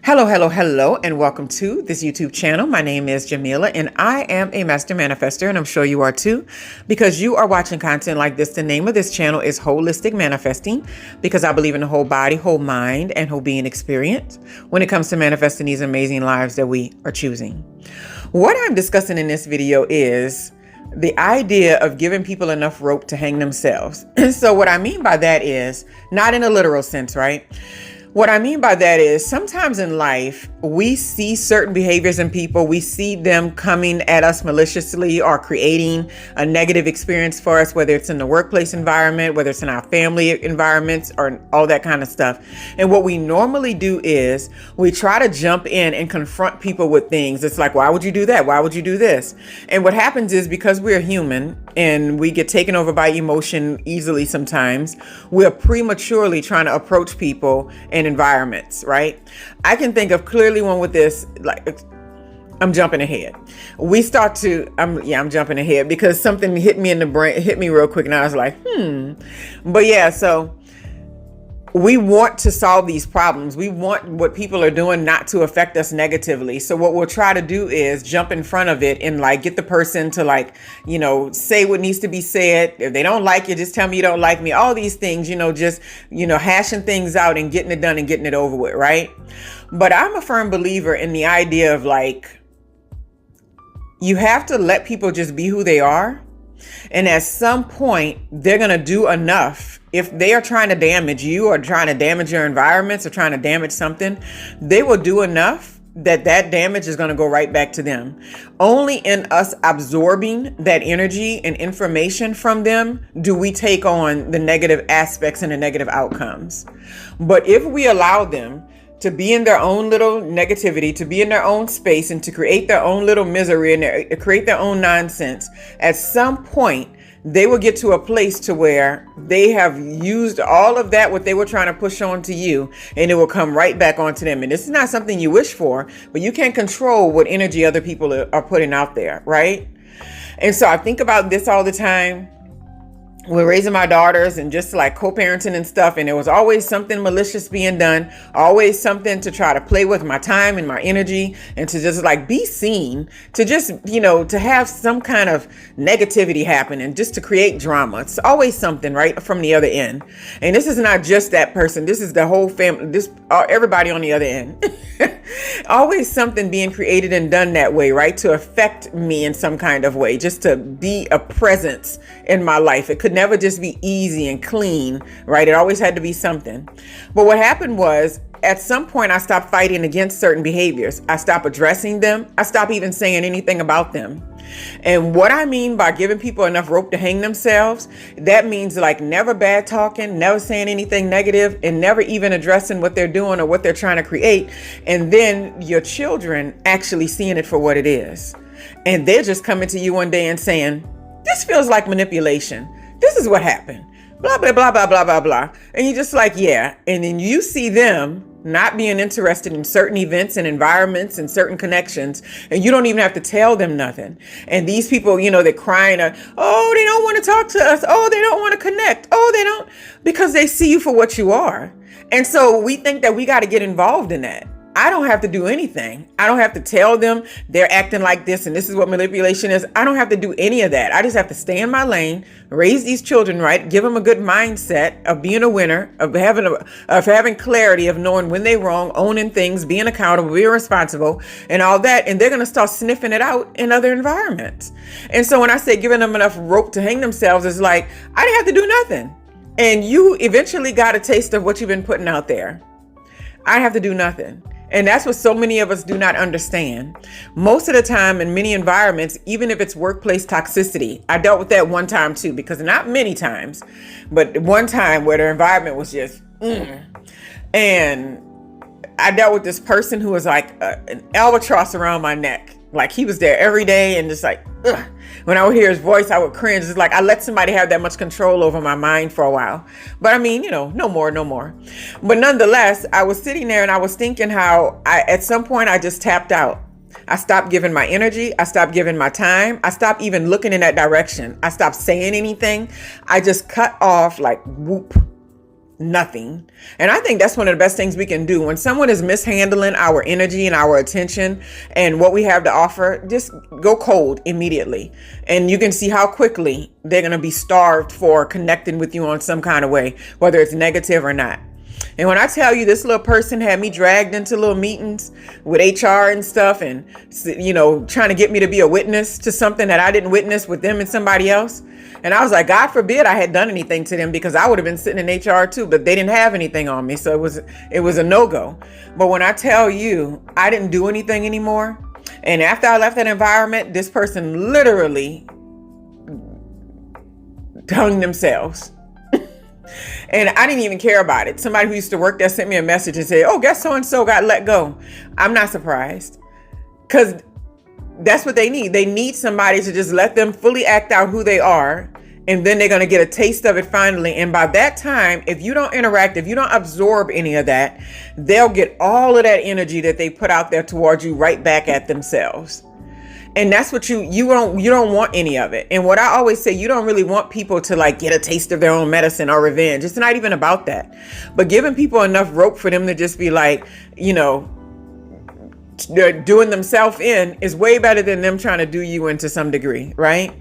Hello, hello, hello, and welcome to this YouTube channel. My name is Jameelah, and I am a master manifester, and I'm sure you are too, because you are watching content like this. The name of this channel is Holistic Manifesting, because I believe in the whole body, whole mind, and whole being experience when it comes to manifesting these amazing lives that we are choosing. What I'm discussing in this video is the idea of giving people enough rope to hang themselves. So what I mean by that is not in a literal sense, right? What I mean by that is sometimes in life, we see certain behaviors in people. We see them coming at us maliciously or creating a negative experience for us, whether it's in the workplace environment, whether it's in our family environments or all that kind of stuff. And what we normally do is we try to jump in and confront people with things. It's like, why would you do that? Why would you do this? And what happens is because we're human and we get taken over by emotion easily sometimes, we're prematurely trying to approach people and environments, right? I can think of clearly one with this, like, I'm jumping ahead. I'm jumping ahead because something hit me in the brain, hit me real quick, and I was like, But yeah, so we want to solve these problems. We want what people are doing not to affect us negatively. So what we'll try to do is jump in front of it and get the person to say what needs to be said. If they don't like you, just tell me you don't like me. All these things, hashing things out and getting it done and getting it over with, right? But I'm a firm believer in the idea of you have to let people just be who they are. And at some point, they're going to do enough. If they are trying to damage you or trying to damage your environments or trying to damage something, they will do enough that damage is going to go right back to them. Only in us absorbing that energy and information from them do we take on the negative aspects and the negative outcomes. But if we allow them to be in their own little negativity, to be in their own space, and to create their own little misery and create their own nonsense, at some point, they will get to a place to where they have used all of that, what they were trying to push on to you, and it will come right back onto them. And this is not something you wish for, but you can't control what energy other people are putting out there, right? And so I think about this all the time. We're raising my daughters and just co-parenting and stuff. And there was always something malicious being done, always something to try to play with my time and my energy and to just be seen, to just, to have some kind of negativity happen and just to create drama. It's always something right from the other end. And this is not just that person. This is the whole family, everybody on the other end. Always something being created and done that way, right? To affect me in some kind of way, just to be a presence in my life. It could never just be easy and clean, right? It always had to be something. But what happened was, at some point, I stopped fighting against certain behaviors. I stopped addressing them. I stopped even saying anything about them. And what I mean by giving people enough rope to hang themselves, that means never bad talking, never saying anything negative, and never even addressing what they're doing or what they're trying to create. And then your children actually seeing it for what it is. And they're just coming to you one day and saying, this feels like manipulation. This is what happened. Blah, blah, blah, blah, blah, blah, blah. And you're just yeah. And then you see them not being interested in certain events and environments and certain connections. And you don't even have to tell them nothing. And these people, they're crying, they don't want to talk to us. Oh, they don't want to connect. Oh, they don't, because they see you for what you are. And so we think that we got to get involved in that. I don't have to do anything. I don't have to tell them they're acting like this and this is what manipulation is. I don't have to do any of that. I just have to stay in my lane, raise these children right, give them a good mindset of being a winner, of having clarity, of knowing when they're wrong, owning things, being accountable, being responsible, and all that. And they're going to start sniffing it out in other environments. And so when I say giving them enough rope to hang themselves, it's I didn't have to do nothing. And you eventually got a taste of what you've been putting out there. I have to do nothing. And that's what so many of us do not understand. Most of the time in many environments, even if it's workplace toxicity, I dealt with that one time too, because not many times, but one time where the environment was just, and I dealt with this person who was an albatross around my neck. He was there every day and just ugh. When I would hear his voice, I would cringe. It's I let somebody have that much control over my mind for a while. But I mean, no more. But nonetheless, I was sitting there and I was thinking how at some point I just tapped out. I stopped giving my energy. I stopped giving my time. I stopped even looking in that direction. I stopped saying anything. I just cut off whoop. nothing. And I think that's one of the best things we can do. When someone is mishandling our energy and our attention and what we have to offer, just go cold immediately. And you can see how quickly they're going to be starved for connecting with you on some kind of way, whether it's negative or not. And when I tell you, this little person had me dragged into little meetings with HR and stuff, and, trying to get me to be a witness to something that I didn't witness with them and somebody else. And I was like, God forbid I had done anything to them, because I would have been sitting in HR too, but they didn't have anything on me. So it was a no-go. But when I tell you, I didn't do anything anymore. And after I left that environment, this person literally hung themselves. And I didn't even care about it. Somebody who used to work there sent me a message and said, oh, guess so-and-so got let go. I'm not surprised, because that's what they need. They need somebody to just let them fully act out who they are. And then they're going to get a taste of it finally. And by that time, if you don't interact, if you don't absorb any of that, they'll get all of that energy that they put out there towards you right back at themselves. And that's what you don't want any of it. And what I always say, you don't really want people to like get a taste of their own medicine or revenge. It's not even about that. But giving people enough rope for them to just be like, they're doing themselves in is way better than them trying to do you in to some degree, right?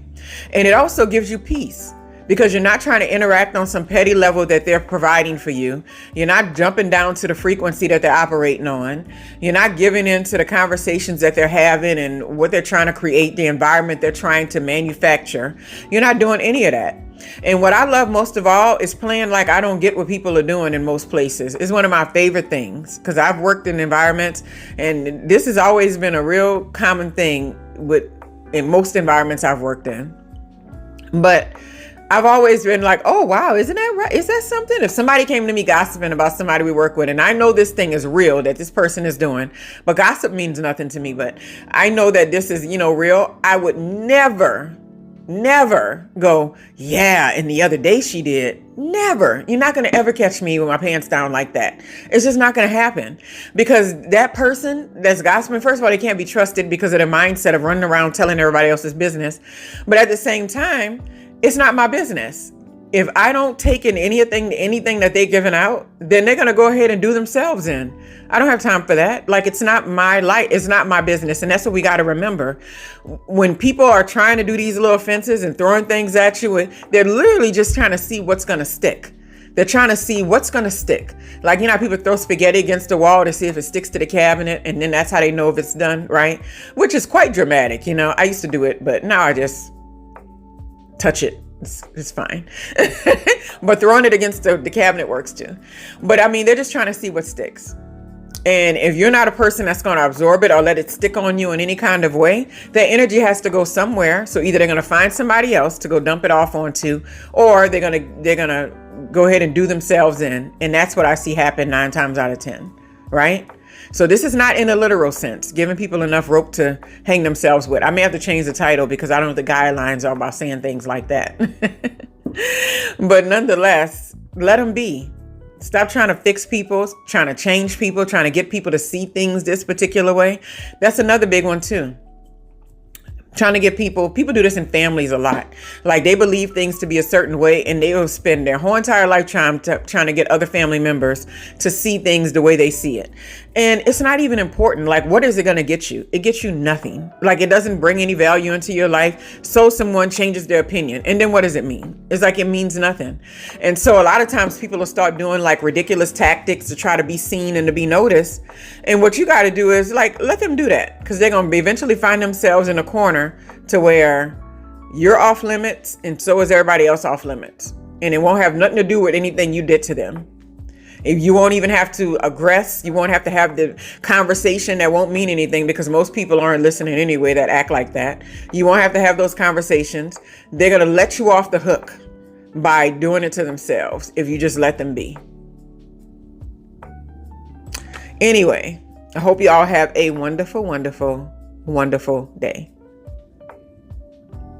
And it also gives you peace, because you're not trying to interact on some petty level that they're providing for you. You're not jumping down to the frequency that they're operating on. You're not giving in to the conversations that they're having and what they're trying to create, the environment they're trying to manufacture. You're not doing any of that. And what I love most of all is playing like I don't get what people are doing in most places. It's one of my favorite things, because I've worked in environments, and this has always been a real common thing in most environments I've worked in. But I've always been like, oh, wow, isn't that right? Is that something? If somebody came to me gossiping about somebody we work with, and I know this thing is real that this person is doing, but gossip means nothing to me, but I know that this is, real, I would never go, yeah, and the other day she did. Never. You're not going to ever catch me with my pants down like that. It's just not going to happen, because that person that's gossiping, first of all, they can't be trusted because of their mindset of running around telling everybody else's business. But at the same time, it's not my business. If I don't take in anything that they're giving out, then they're going to go ahead and do themselves in. I don't have time for that. Like, it's not my life. It's not my business. And that's what we got to remember. When people are trying to do these little offenses and throwing things at you, they're literally just trying to see what's going to stick. They're trying to see what's going to stick. Like, how people throw spaghetti against the wall to see if it sticks to the cabinet. And then that's how they know if it's done, right? Which is quite dramatic. I used to do it, but now I just touch it. It's fine. But throwing it against the cabinet works too. But I mean, they're just trying to see what sticks. And if you're not a person that's going to absorb it or let it stick on you in any kind of way, that energy has to go somewhere. So either they're going to find somebody else to go dump it off onto, or they're going to go ahead and do themselves in. And that's what I see happen 9 times out of 10. Right? So this is not in a literal sense, giving people enough rope to hang themselves with. I may have to change the title, because I don't know what the guidelines are about saying things like that. But nonetheless, let them be. Stop trying to fix people, trying to change people, trying to get people to see things this particular way. That's another big one too. Trying to get people do this in families a lot. Like, they believe things to be a certain way, and they will spend their whole entire lifetime trying to get other family members to see things the way they see it. And it's not even important. Like, what is it going to get you? It gets you nothing. Like, it doesn't bring any value into your life. So someone changes their opinion. And then what does it mean? It's like, it means nothing. And so a lot of times people will start doing like ridiculous tactics to try to be seen and to be noticed. And what you got to do is like, let them do that, because they're going to eventually find themselves in a corner to where you're off limits and so is everybody else off limits. And it won't have nothing to do with anything you did to them. If you won't even have to aggress, you won't have to have the conversation that won't mean anything, because most people aren't listening anyway that act like that. You won't have to have those conversations. They're going to let you off the hook by doing it to themselves if you just let them be. Anyway, I hope you all have a wonderful, wonderful, wonderful day.